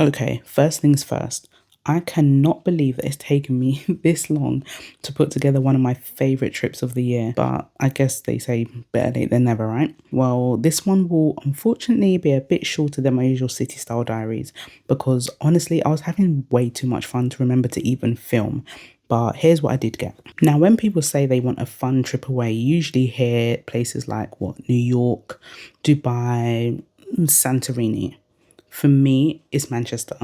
Okay, first things first. I cannot believe that it's taken me this long to put together one of my favourite trips of the year, but I guess they say better late than never, right? Well, this one will unfortunately be a bit shorter than my usual city style diaries because honestly, I was having way too much fun to remember to even film. But here's what I did get. Now, when people say they want a fun trip away, you usually hear places like New York, Dubai, Santorini. For me, it's Manchester.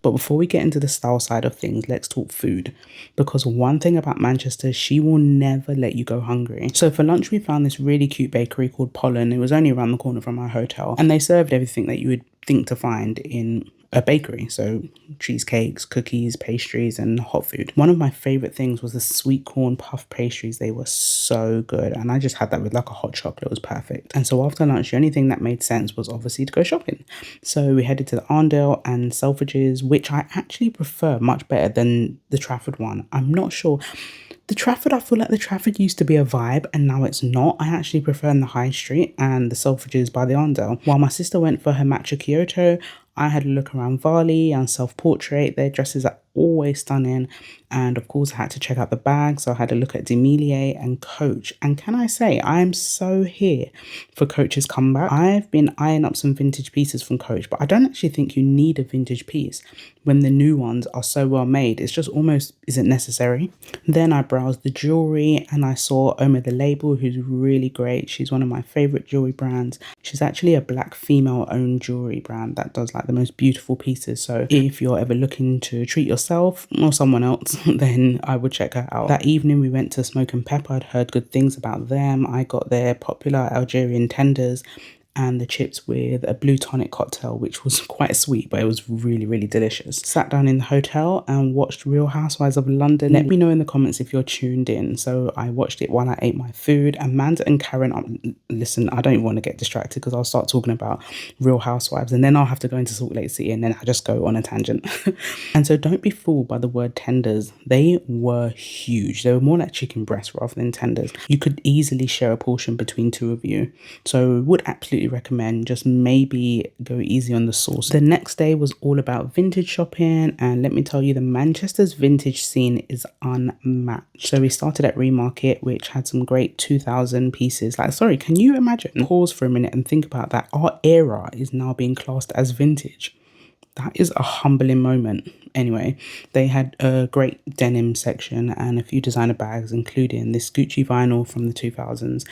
But before we get into the style side of things, let's talk food. Because one thing about Manchester, she will never let you go hungry. So for lunch, we found this really cute bakery called Pollen. It was only around the corner from our hotel. And they served everything that you would think to find in a bakery. So cheesecakes, cookies, pastries, and hot food. One of my favorite things was the sweet corn puff pastries. They were so good. And I just had that with like a hot chocolate. It was perfect. And so after lunch, the only thing that made sense was obviously to go shopping. So we headed to the Arndale and Selfridges, which I actually prefer much better than the Trafford one. I'm not sure. The Trafford, I feel like the Trafford used to be a vibe and now it's not. I actually prefer in the High Street and the Selfridges by the Arndale. While my sister went for her matcha Kyoto, I had a look around Varley and Self-Portrait. Their dresses are always stunning. And of course, I had to check out the bags. So I had a look at Demilier and Coach. And can I say, I am so here for Coach's comeback. I've been eyeing up some vintage pieces from Coach, but I don't actually think you need a vintage piece when the new ones are so well made. It's just almost isn't necessary. Then I browsed the jewelry and I saw Oma the Label, who's really great. She's one of my favorite jewelry brands. She's actually a black female owned jewelry brand that does like the most beautiful pieces. So if you're ever looking to treat yourself or someone else, then I would check her out. That evening we went to Smoke and Pepper. I'd heard good things about them. I got their popular Algerian tenders and the chips with a blue tonic cocktail, which was quite sweet, but it was really, really delicious. Sat down in the hotel and watched Real Housewives of London. Let me know in the comments if you're tuned in. So I watched it while I ate my food. Amanda and Karen, listen, I don't want to get distracted because I'll start talking about Real Housewives and then I'll have to go into Salt Lake City and then I just go on a tangent. And so don't be fooled by the word tenders. They were huge. They were more like chicken breasts rather than tenders. You could easily share a portion between two of you. So would absolutely recommend, just maybe go easy on the sauce. The next day was all about vintage shopping, and let me tell you, the Manchester's vintage scene is unmatched. So we started at ReMarket, which had some great 2000 pieces. Like, sorry, can you imagine? Pause for a minute and think about that. Our era is now being classed as vintage. That is a humbling moment. Anyway, they had a great denim section and a few designer bags, including this Gucci vinyl from the 2000s.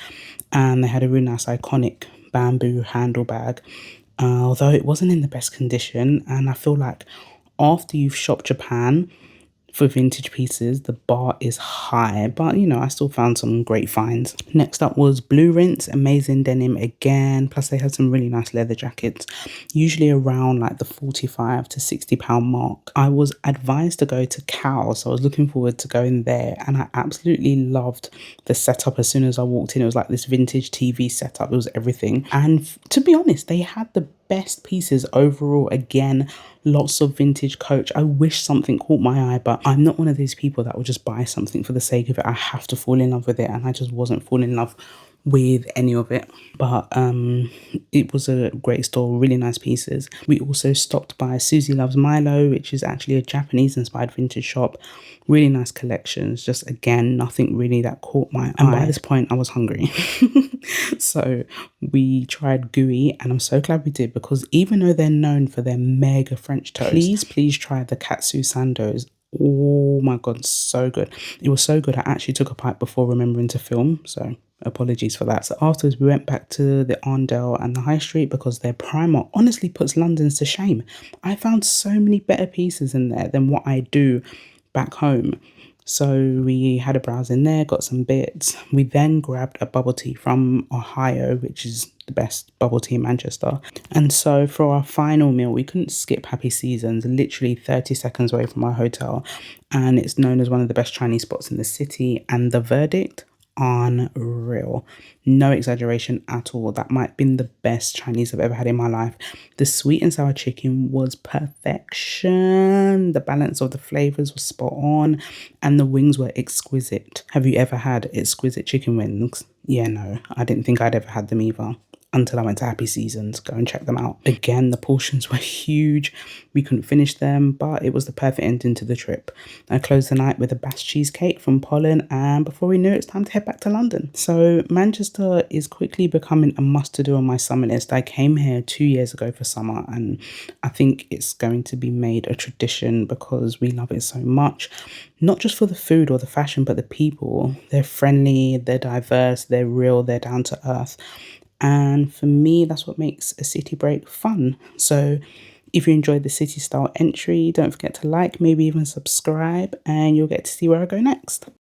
And they had a really nice iconic bamboo handle bag, although it wasn't in the best condition. And I feel like after you've shopped Japan for vintage pieces, the bar is high, but you know, I still found some great finds. Next up was Blue Rinse, amazing denim again, plus they had some really nice leather jackets, usually around like the 45 to 60 pound mark. I was advised to go to Cal, so I was looking forward to going there, and I absolutely loved the setup. As soon as I walked in, it was like this vintage TV setup. It was everything, and to be honest, they had the best pieces overall. Again, lots of vintage Coach. I wish something caught my eye, but I'm not one of these people that will just buy something for the sake of it. I have to fall in love with it, and I just wasn't falling in love with any of it. But it was a great store, really nice pieces. We also stopped by Susie Loves Milo, which is actually a Japanese inspired vintage shop. Really nice collections, just again nothing really that caught my eye. And by this point I was hungry. So we tried Gooey, and I'm so glad we did, because even though they're known for their mega French toast, please try the katsu sandos. Oh my god, so good. It was so good I actually took a bite before remembering to film, so apologies for that. So afterwards we went back to the Arndale and the High Street, because their Primark honestly puts London's to shame. I found so many better pieces in there than what I do back home. So we had a browse in there, got some bits. We then grabbed a bubble tea from Ohayo, which is the best bubble tea in Manchester. And so for our final meal, we couldn't skip Happy Seasons, literally 30 seconds away from our hotel. And it's known as one of the best Chinese spots in the city. And the verdict, unreal. No exaggeration at all. That might have been the best Chinese I've ever had in my life. The sweet and sour chicken was perfection. The balance of the flavors was spot on, and the wings were exquisite. Have you ever had exquisite chicken wings? Yeah, no, I didn't think I'd ever had them either. until I went to Happy Seasons. Go and check them out. Again, the portions were huge. We couldn't finish them, but it was the perfect ending to the trip. I closed the night with a Basque cheesecake from Pollen, and before we knew it, it's time to head back to London. So Manchester is quickly becoming a must-to-do on my summer list. I came here 2 years ago for summer, and I think it's going to be made a tradition because we love it so much. Not just for the food or the fashion, but the people. They're friendly, they're diverse, they're real, they're down to earth. And for me, that's what makes a city break fun. So if you enjoyed the city style entry, don't forget to like, maybe even subscribe, and you'll get to see where I go next.